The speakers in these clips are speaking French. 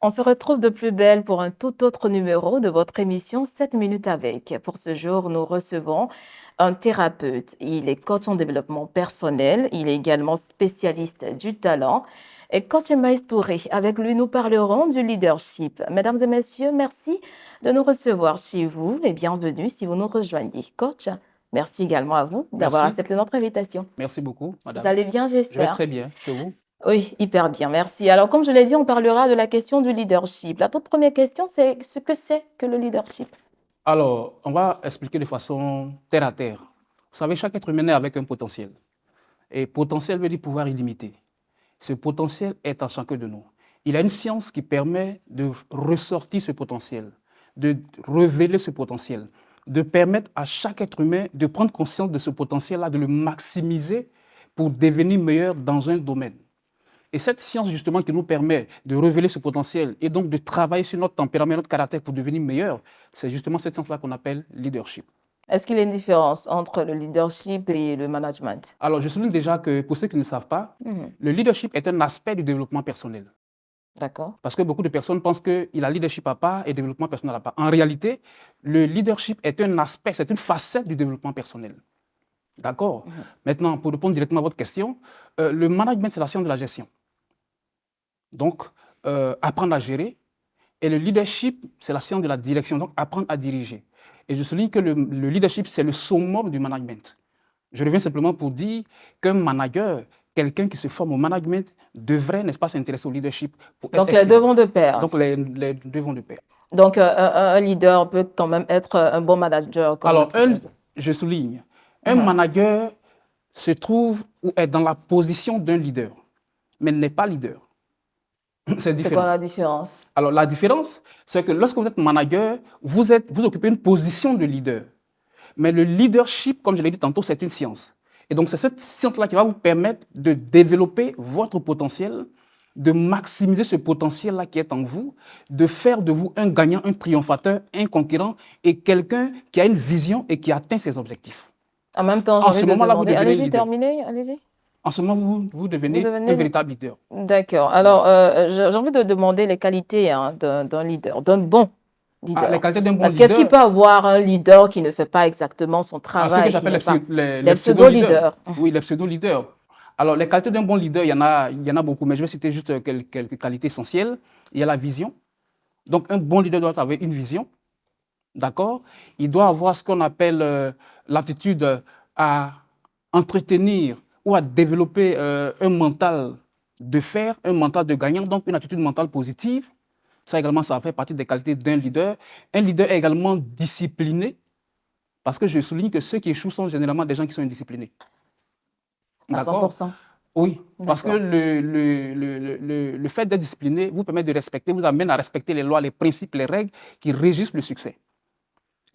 On se retrouve de plus belle pour un tout autre numéro de votre émission 7 minutes avec. Pour ce jour, nous recevons un thérapeute. Il est coach en développement personnel. Il est également spécialiste du talent. Et coach Maïs Touré. Avec lui, nous parlerons du leadership. Mesdames et messieurs, merci de nous recevoir chez vous et bienvenue si vous nous rejoignez. Coach, merci également à vous d'avoir Merci. accepté notre invitation. Merci beaucoup, Vous madame. allez bien, Je vais j'espère? très bien. Chez vous? Oui, hyper bien, merci. Alors, comme je l'ai dit, on parlera de la question du leadership. La toute première question, c'est ce que c'est que le leadership? Alors, on va expliquer de façon terre à terre. Vous savez, chaque être humain est avec un potentiel. Et potentiel veut dire pouvoir illimité. Ce potentiel est en chacun de nous. Il y a une science qui permet de ressortir ce potentiel, de révéler ce potentiel, de permettre à chaque être humain de prendre conscience de ce potentiel-là, de le maximiser pour devenir meilleur dans un domaine. Et cette science, justement, qui nous permet de révéler ce potentiel et donc de travailler sur notre tempérament, notre caractère pour devenir meilleur, c'est justement cette science-là qu'on appelle leadership. Est-ce qu'il y a une différence entre le leadership et le management? Alors, je souligne déjà que pour ceux qui ne le savent pas, Mhm. le leadership est un aspect du développement personnel. D'accord. Parce que beaucoup de personnes pensent qu'il a leadership à part et développement personnel à part. En réalité, le leadership est un aspect, c'est une facette du développement personnel. D'accord? Mhm. Maintenant, pour répondre directement à votre question, le management, c'est la science de la gestion. Donc, apprendre à gérer. Et le leadership, c'est la science de la direction, donc apprendre à diriger. Et je souligne que le leadership, c'est le summum du management. Je reviens simplement pour dire qu'un manager, quelqu'un qui se forme au management, devrait, n'est-ce pas, s'intéresser au leadership pour être Donc, les deux excellent. vont de pair. Donc, les deux vont de pair. Donc, un leader peut quand même être un bon manager, comme Alors, l'autre l'a dit. je souligne, un Mhm. manager se trouve ou est dans la position d'un leader, mais n'est pas leader. C'est C'est différent. quoi la différence? Alors, la différence, c'est que lorsque vous êtes manager, vous occupez une position de leader. Mais le leadership, comme je l'ai dit tantôt, c'est une science. Et donc, c'est cette science-là qui va vous permettre de développer votre potentiel, de maximiser ce potentiel-là qui est en vous, de faire de vous un gagnant, un triomphateur, un conquérant et quelqu'un qui a une vision et qui atteint ses objectifs. En même temps, j'ai En envie ce de moment-là, vous demander, devenez allez-y, leader. terminez, allez-y. En ce moment, vous Vous devenez un devenez... véritable leader. D'accord. Alors, j'ai envie de demander les qualités hein, d'un leader, d'un bon Ah, les leader. qualités d'un bon Parce qu'est-ce qu'il leader, peut avoir un leader qui ne fait pas exactement son ce que travail, qui j'appelle n'est pas les des pseudo-leaders. pseudo-leaders? Oui, les pseudo-leaders. Alors, les qualités d'un bon leader, il y en a beaucoup, mais je vais citer juste quelques qualités essentielles. Il y a la vision. Donc, un bon leader doit avoir une vision, d'accord? Il doit avoir ce qu'on appelle l'aptitude à entretenir ou à développer un mental de fer, un mental de gagnant, donc une attitude mentale positive. Ça également, ça fait partie des qualités d'un leader. Un leader est également discipliné, parce que je souligne que ceux qui échouent sont généralement des gens qui sont indisciplinés. À D'accord? 100%. Oui, parce que D'accord. le fait d'être discipliné vous permet de respecter, vous amène à respecter les lois, les principes, les règles qui régissent le succès.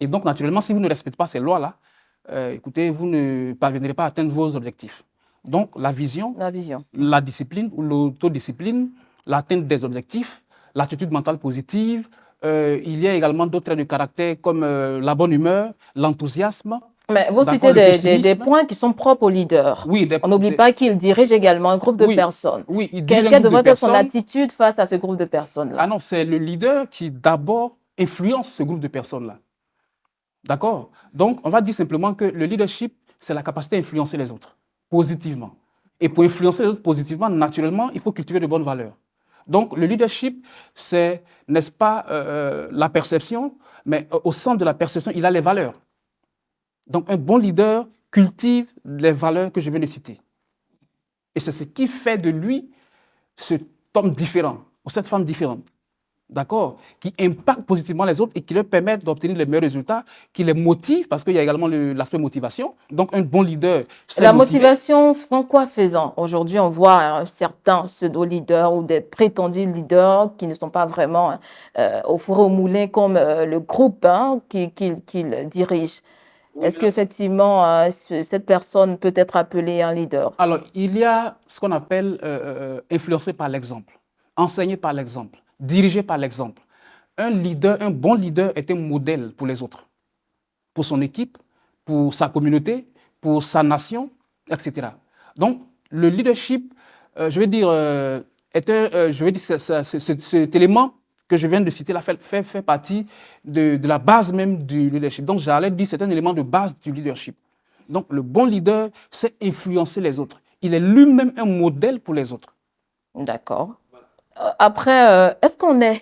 Et donc, naturellement, si vous ne respectez pas ces lois-là, écoutez, vous ne parviendrez pas à atteindre vos objectifs. Donc, la vision, La vision. la discipline ou l'autodiscipline, l'atteinte des objectifs, l'attitude mentale positive. Il y a également d'autres traits de caractère comme la bonne humeur, l'enthousiasme, Mais vous d'accord, citez le des pessimisme. points qui sont propres au leader. Oui, On n'oublie pas qu'il dirige également un groupe de oui, personnes. oui, il dirige un Quelle groupe de devrait être son personnes. attitude face à ce groupe de Ah personnes-là? non, c'est le leader qui d'abord influence ce groupe de personnes-là. D'accord? Donc, on va dire simplement que le leadership, c'est la capacité à influencer les autres positivement. Et pour influencer les autres positivement, naturellement, il faut cultiver de bonnes valeurs. Donc, le leadership, c'est, n'est-ce pas, la perception, mais au centre de la perception, il a les valeurs. Donc, un bon leader cultive les valeurs que je viens de citer. Et c'est ce qui fait de lui cet homme différent, ou cette femme différente. D'accord? Qui impactent positivement les autres et qui leur permettent d'obtenir les meilleurs résultats, qui les motivent, parce qu'il y a également l'aspect motivation. Donc, un bon leader, c'est La motiver. motivation, en quoi faisant? Aujourd'hui, on voit certains pseudo-leaders ou des prétendus leaders qui ne sont pas vraiment au four et au moulin comme le groupe hein, qu'ils dirigent. Oui, Est-ce qu'effectivement, cette personne peut être appelée un leader? alors, il y a ce qu'on appelle influencer par l'exemple, enseigner par l'exemple, diriger par l'exemple. Un leader, un bon leader est un modèle pour les autres, pour son équipe, pour sa communauté, pour sa nation, etc. Donc, le leadership, je vais dire, cet élément que je viens de citer là fait partie de la base même du leadership. Donc, j'allais dire c'est un élément de base du leadership. Donc, le bon leader, c'est influencer les autres. Il est lui-même un modèle pour les autres. D'accord. Après, est-ce qu'on est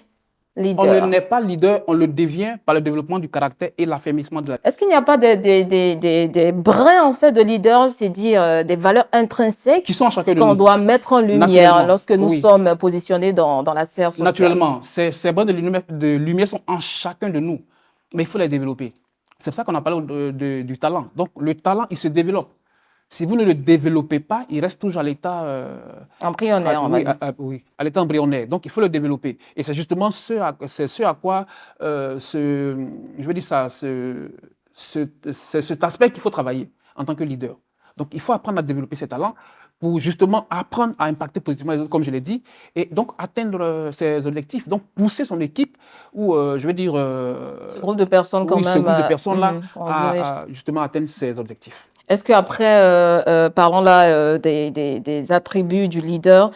On ne leader? n'est pas leader, on le devient par le développement du caractère et l'affermissement de la... Est-ce qu'il n'y a pas des brins en fait de leader, c'est-à-dire des valeurs intrinsèques Qui sont en chacun de qu'on nous, doit mettre en lumière naturellement. lorsque nous Oui, sommes positionnés dans la sphère sociale? naturellement. Ces brins de lumière sont en chacun de nous, mais il faut les développer. C'est pour ça qu'on a parlé du talent. Donc, le talent, il se développe. Si vous ne le développez pas, il reste toujours à l'état Embryonnaire, on va oui, dire. oui, à l'état embryonnaire. Donc, il faut le développer. Et c'est justement ce à quoi, je veux dire ça, c'est cet aspect qu'il faut travailler en tant que leader. Donc, il faut apprendre à développer ses talents pour justement apprendre à impacter positivement les autres, comme je l'ai dit, et donc atteindre ses objectifs. Donc, pousser son équipe, ou je veux dire, Ce groupe de personnes quand oui, ce même, groupe de personnes-là, on dirige. à justement atteindre ses objectifs. Est-ce qu'après, parlons là des attributs du leader,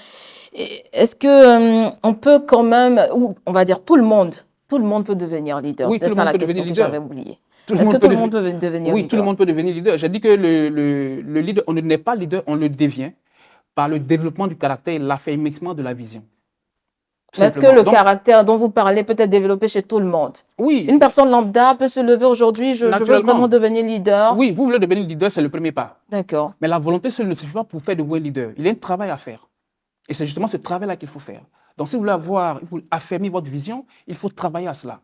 est-ce que on peut quand même, ou on va dire tout le monde peut devenir leader? Oui, C'était tout le ça monde la peut devenir question que j'avais leader. oubliée. Tout le Est-ce que monde tout peut le monde devenir... peut devenir Oui, tout le leader? monde peut devenir leader. J'ai dit que le leader, on ne n'est pas leader, on le devient par le développement du caractère et l'affermissement de la vision. Mais est-ce que Simplement. le Donc, caractère dont vous parlez peut être développé chez tout le monde? oui, Une personne lambda peut se lever aujourd'hui, je veux vraiment naturellement. devenir leader. Oui, vous voulez devenir leader, c'est le premier pas. D'accord. Mais la volonté seule ne suffit pas pour faire de vous un leader. Il y a un travail à faire. Et c'est justement ce travail-là qu'il faut faire. Donc, si vous voulez affermir votre vision, il faut travailler à cela.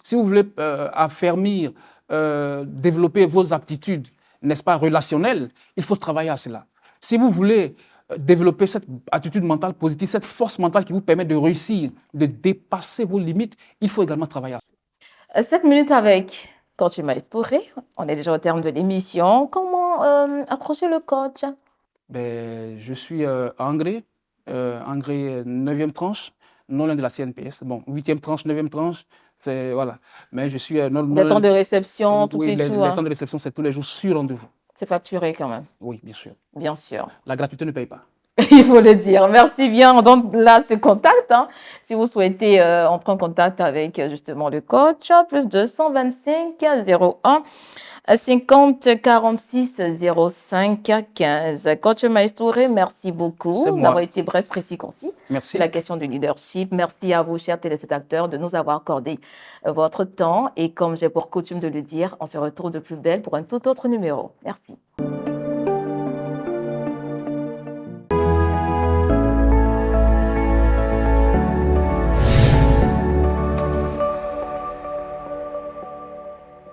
Si vous voulez affermir, développer vos aptitudes, n'est-ce pas, relationnelles, il faut travailler à cela. Si vous voulez développer cette attitude mentale positive, cette force mentale qui vous permet de réussir, de dépasser vos limites, il faut également travailler à cela. 7 minutes avec coach Maïs Touré. On est déjà au terme de l'émission. Comment approcher le coach? Ben, je suis Angré 9e tranche, non loin de la CNPS. Bon, 8e tranche, 9e tranche, c'est voilà. Mais je suis Des temps de réception, tout oui, et tout, les hein. temps de réception, c'est tous les jours sur rendez-vous. C'est facturé quand même, Oui, bien sûr. bien sûr. La gratuité ne paye pas. Il faut le dire. Merci bien. On donne là ce contact, hein. Si vous souhaitez entrer en contact avec justement le coach, plus 225 01 50 46 05 15. Coach Maïs Touré, merci beaucoup C'est d'avoir moi. été bref, précis, concis sur Merci. la question du leadership. Merci à vous, chers téléspectateurs, de nous avoir accordé votre temps. Et comme j'ai pour coutume de le dire, on se retrouve de plus belle pour un tout autre numéro. Merci.